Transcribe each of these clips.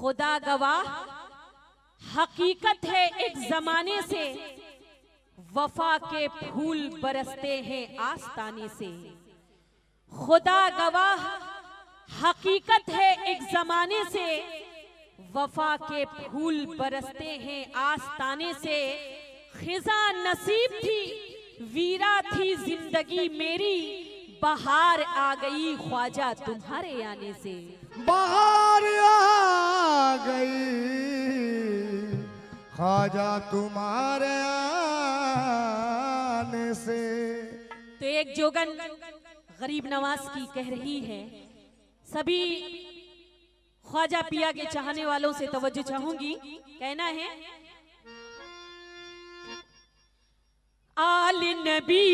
खुदा गवाह हकीकत है एक जमाने से, वफा के फूल बरसते हैं आस्ताने से। खुदा गवाह हकीकत है एक जमाने से, वफा के फूल बरसते हैं आस्ताने से। खिजा नसीब थी, वीरा थी जिंदगी मेरी, बहार आ गई ख्वाजा तुम्हारे आने से। बहार आ गई ख्वाजा तुम्हारे आने से। तो एक जोगन गरीब नवाज की कह रही है, सभी ख्वाजा पिया के चाहने वालों से तवज्जो चाहूंगी। कहना है, आल नबी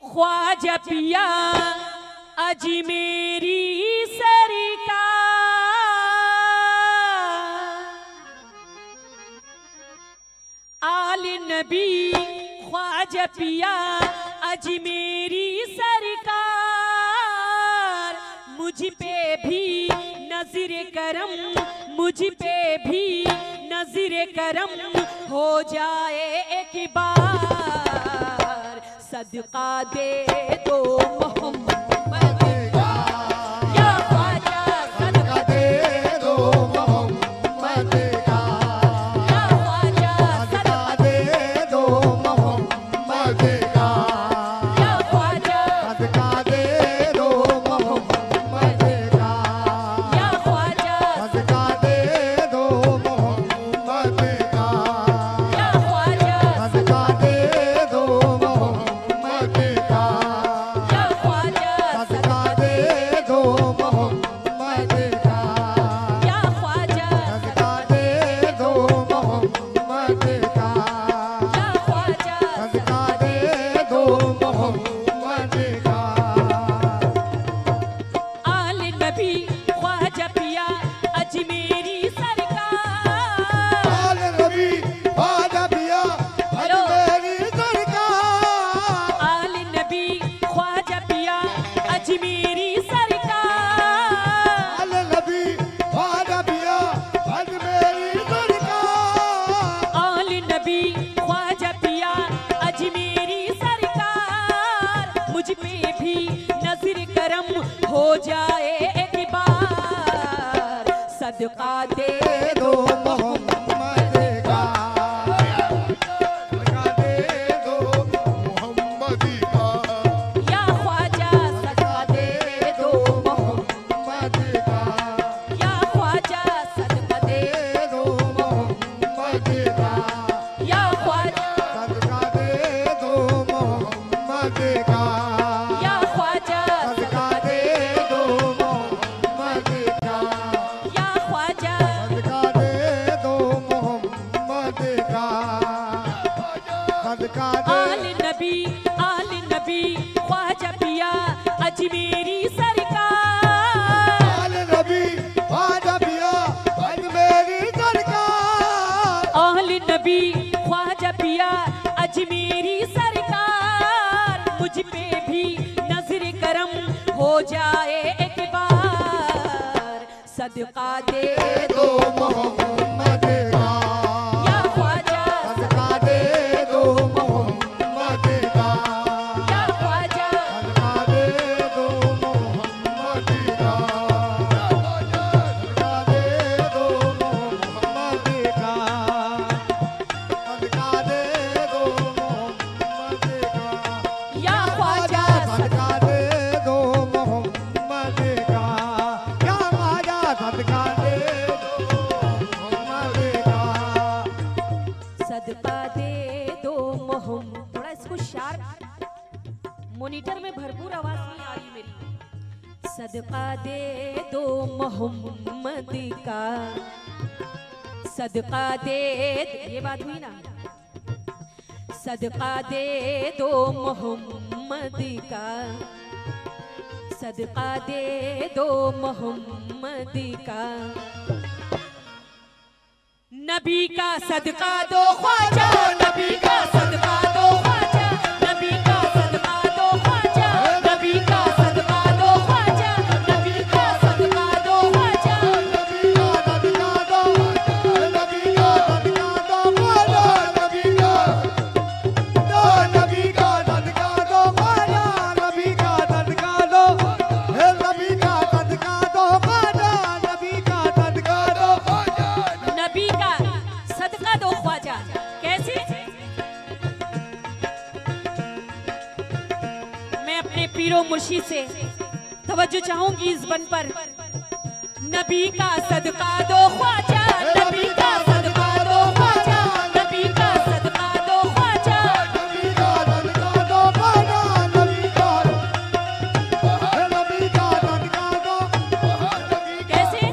ख्वाजा पिया अजमेरी सरकार। आल नबी ख्वाजा पिया अजमेरी सरकार। मुझ पे भी नज़र करम, मुझ पे भी नज़र करम हो जाए एक बार। सदका दे दो मोहम्मद का, या ख्वाजा सदका दे दो मोहम्मद का, या ख्वाजा सदका दे दो मोहम्मद का, या ख्वाजा सदका दे दो मोहम्मद का, या ख्वाजा सदका दे दो मोहम्मद का, या ख्वाजा सदका दे दो मोहम्मद का, या ख्वाजा सदका दे दो मोहम्मद का, या ख्वाजा सदका दे दो मोहम्मद का, या ख्वाजा सदका दे दो मोहम्मद का। आल नबी ख्वाजा पिया अजमेरी सरकार। आल नबी ख्वाजा पिया अजमेरी सरकार। आल नबी ख्वाजा पिया अजमेरी सरकार। आल नबी ख्वाजा पिया अजमेरी सरकार। आल नबी ख्वाजा पिया अजमेरी सरकार। मुझ पे भी नजर करम हो जाए एक बार। सदका दे दो मोहम्मद का, सदका दे दो मोहम्मद का, या ख्वाजा सदका दे दो मोहम्मद का, या ख्वाजा सदका दे दो मोहम्मद का, या ख्वाजा सदका दे दो मोहम्मद का, या ख्वाजा सदका दे दो मोहम्मद का, या ख्वाजा सदका दे दो मोहम्मद का, सदका दे आल नबी ख्वाजा पिया अजमेरी सरकार। आल नबी ख्वाजा पिया अजमेरी सरकार। आल नबी ख्वाजा पिया अजमेरी सरकार। मुझ पे भी नजर करम हो जाए एक बार। सदका दे दो मोहम्मद का, या ख्वाजा सदका दे दो मोहम्मद का, या ख्वाजा सदका दे दो मोहम्मद का, सदका दे दो मोहम्मद का, सदका दे दो मोहम्मद का, या ख्वाजा सदका दे दो मोहम्मद का, या ख्वाजा सदका दे दो मोहम्मद का। सदका दे दो मोहम्मद। थोड़ा इसको शार्प, मॉनिटर में भरपूर आवाज नहीं आ रही मेरी। सदका दे दो मोहम्मद का, सदका दे, ये बात हुई ना। सदका दे दो मोहम्मद का, सदका दे दो मोहम्मद का। नबी का सदका दो ख्वाजा, नबी का सदका दो ख्वाजा, नबी का सदका दो ख्वाजा, नबी का सदका दो ख्वाजा, नबी खामोशी से तवज्जो चाहूंगी इस बन पर। नबी का सदका दो ख्वाजा, नबी का सदका दो ख्वाजा, नबी का सदका दो ख्वाजा, नबी का सदका दो ख्वाजा, नबी का सदका दो। कैसे?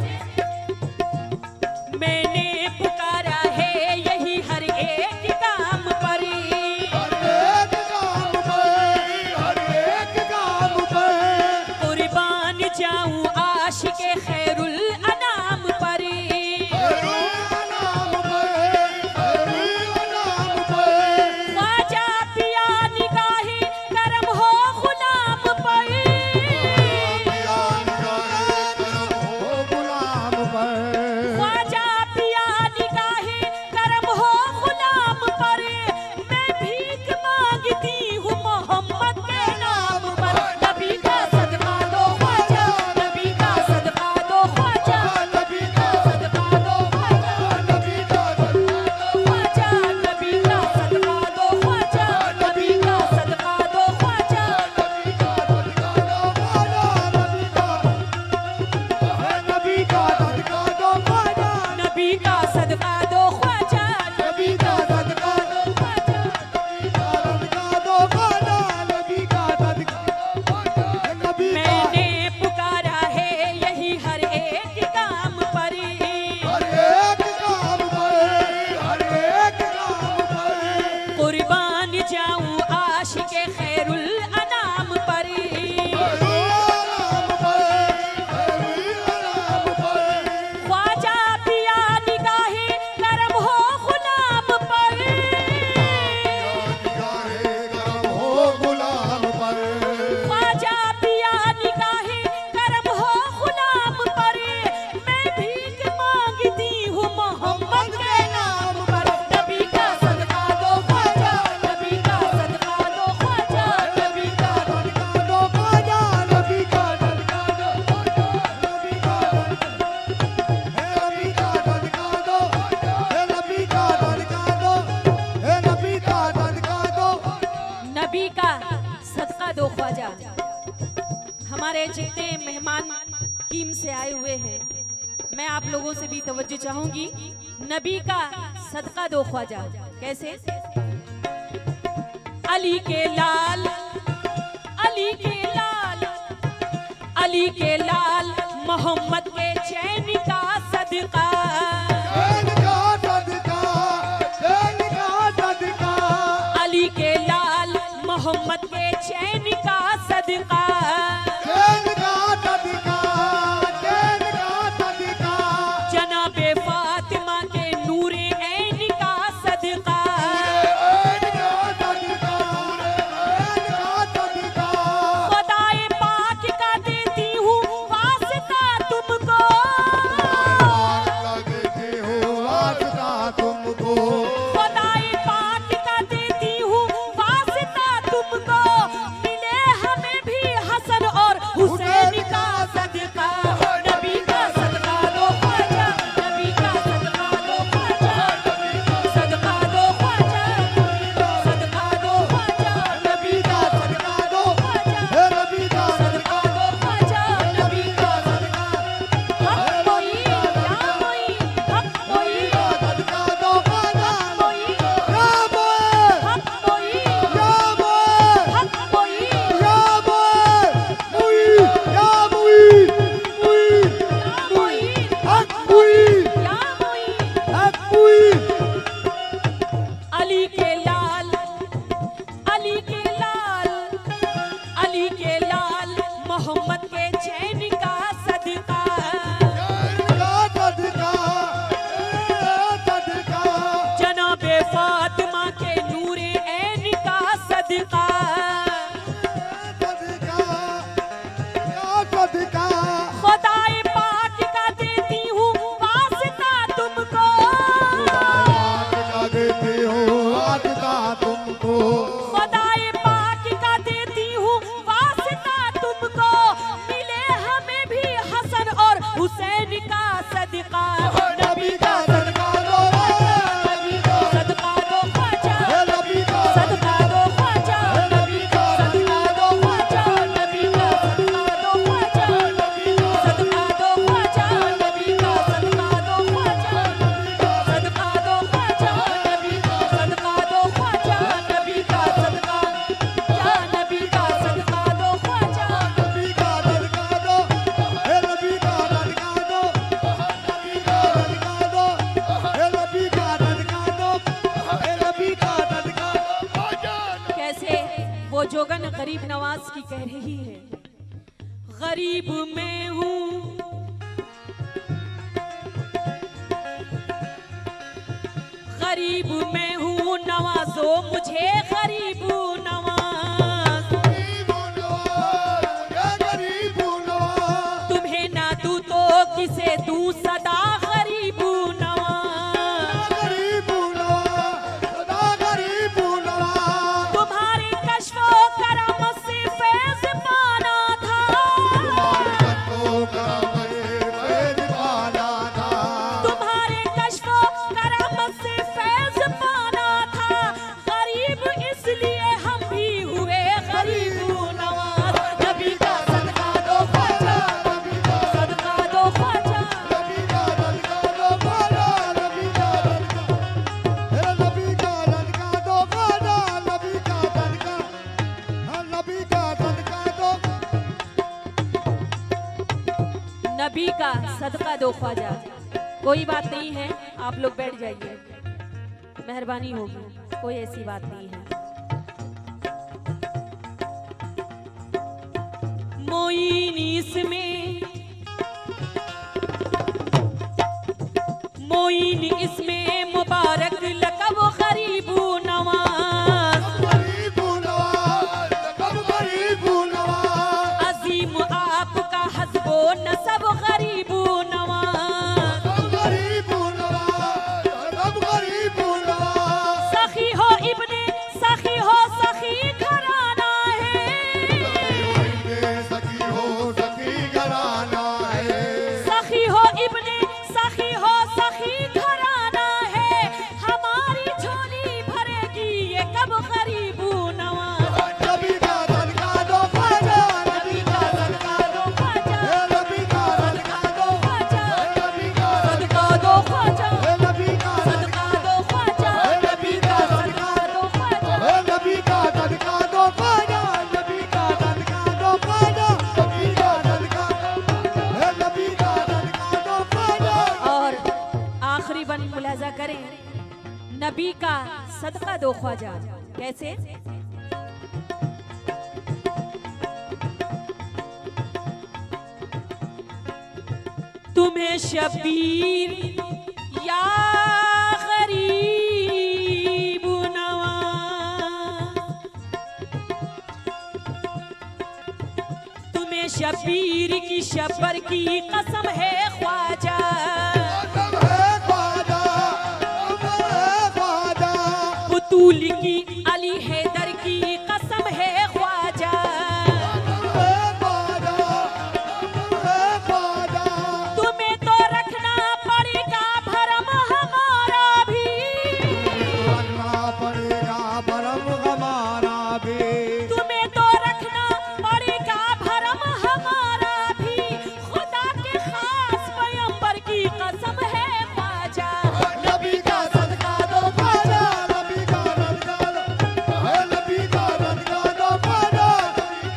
मैंने पुकारा है यही हर एक काम पर, हर एक काम पर, हर एक काम पर कुर्बान जाऊं आशिके खैरुल अनाम पर। नाम पर, नाम पर ख्वाजा पिया निगाहे करम हो गुलाम पर, गुलाम पर ख्वाजा पिया निगाहे करम हो गुलाम पर। मैं भीख मांगती हूँ मोहम्मद के नाम पर। नबी का सदका दो ख्वाजा, नबी का सदका दो ख्वाजा, नबी का सदका दो ख्वाजा, नबी का ख्वाजा, नबी का सदका दो ख्वाजा, नबी का सदका दो ख्वाजा। नबी का सदका दो ख्वाजा, नबी का सदका दो ख्वाजा, नबी का सदका दो ख्वाजा। दो ख्वाजा, नबी का सदका नबी का मैंने पुकारा है यही हर एक काम पर, हर एक काम पर, हर एक काम पर कुर्बान जाऊं आशिके खैरुल अनाम पर। ख्वाजा पिया निगाहे करम हो गुलाम पर, ख्वाजा पिया निगाहे करम हो गुलाम पर। मैं भीख मांगती हूँ मोहम्मद के नाम पर। नबी का सदका दो ख्वाजा, नबी का सदका दो ख्वाजा, नबी का नबी का सदका दो ख्वाजा। हमारे जितने मेहमान कीम से आए हुए हैं, मैं आप लोगों से भी तवज्जो चाहूंगी। नबी का सदका दो ख्वाजा। कैसे? अली के लाल, अली के लाल, अली के लाल मोहम्मद के चैन का सदका, अली के लाल मोहम्मद के चैन का सदका। जनाबे फातिमा के नूरे ऐन का सदका, खुदाए पाक का देती हूँ वास्ता तुमको, खुदाए पाक का देती हूँ वास्ता तुमको। मिले हमें भी हसन और हुसैन का सदका। नबी का सदका दो ख्वाजा, नबी का सदका दो ख्वाजा, सदका दो ख्वाजा, सदका दो ख्वाजा, नबी का सदका दो ख्वाजा, सदका दो ख्वाजा, नबी का सदका। हक कोई या कोई, हक कोई, हक कोई, हक कोई, हक कोई, या कोई। अली के लाल, अली के लाल, अली के लाल मोहम्मद के चैन का सदका। जनाबे फातिमा के नूरे ऐन का सदका। खुदाए पाक का देती हूँ वास्ता तुमको, खुदाए पाक का देती हूँ वास्ता तुमको। मिले हमें भी हसन और हुसैन का सदका। नबी का सदका दो ख्वाजा, सदका दो ख्वाजा, नबी का सदका दो ख्वाजा, नबी का गरीब नवाज की कह रही है, गरीब मैं हूँ, गरीब मैं हूँ, नवाजो मुझे गरीब नवाज, तुम्हें ना दूं तो किसे दूं सदा गरीब नवाज, तुम्हारे कश्फो करम से फैज़ पाना था, तुम्हारे कश्फो करम से फैज़ पाना था, गरीब इसलिए हम भी हुए गरीब नवाज। नबी का सदका दो ख्वाजा, सदका दो ख्वाजा, नबी का सदका दो ख्वाजा। कोई बात नहीं है, आप लोग बैठ जाइए, मेहरबानी होगी, कोई ऐसी बात नहीं है। मोइन इसमें, मोइन इसमें मुबारक लकब गरीब नवाज, अजीम आपका हस्बो नसब गरीब नवाज, सखी हो इब्ने सखी हो, सखी घराना है, सखी हो इब्ने सखी हो, सखी घराना है, हमारी झोली भरेगी ये कब गरीब नवाज। नबी का सदका दो ख्वाजा, नबी का सदका दो ख्वाजा, नबी का सदका दो ख्वाजा, नबी का सदका दो ख्वाजा, नबी का सदका दो ख्वाजा, नबी का सदका दो ख्वाजा, नबी का सदका दो ख्वाजा, नबी का सदका दो ख्वाजा, नबी का सदका, नबी का सदका दो ख्वाजा। और आखिरी बन मुलाजा करें, नबी का सदका दो ख्वाजा। कैसे? तुम्हें शबीर या गरीब नवाज, तुम्हें शबीर की शब्बर की कसम है ख्वाजा, बुतूल की अली हैदर की कसम है ख्वाजा, तुम्हें तो रखना पड़ेगा भरम हमारा भी, तुम्हें तो रखना पड़ेगा भरम हमारा भी, खुदा के खास पैगंबर की कसम है ख्वाजा। नबी का सदका दो ख्वाजा, नबी का सदका दो, नबी का सदका दो ख्वाजा, नबी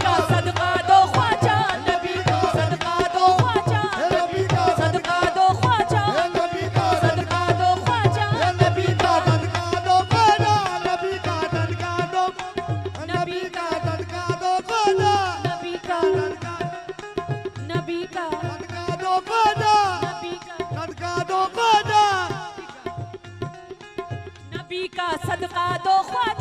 का सदका दो ख्वाजा, नबी का सदका दो ख्वाजा, नबी का सदका दो ख्वाजा, नबी का सदका दो ख्वाजा, नबी का सदका दो ख्वाजा, नबी का सदका दो, नबी का सदका दो ख्वाजा, नबी का नबी का सदका दो ख्वाजा, नबी का सदका दो ख्वाजा। नबी का सदका दो ख्वाजा।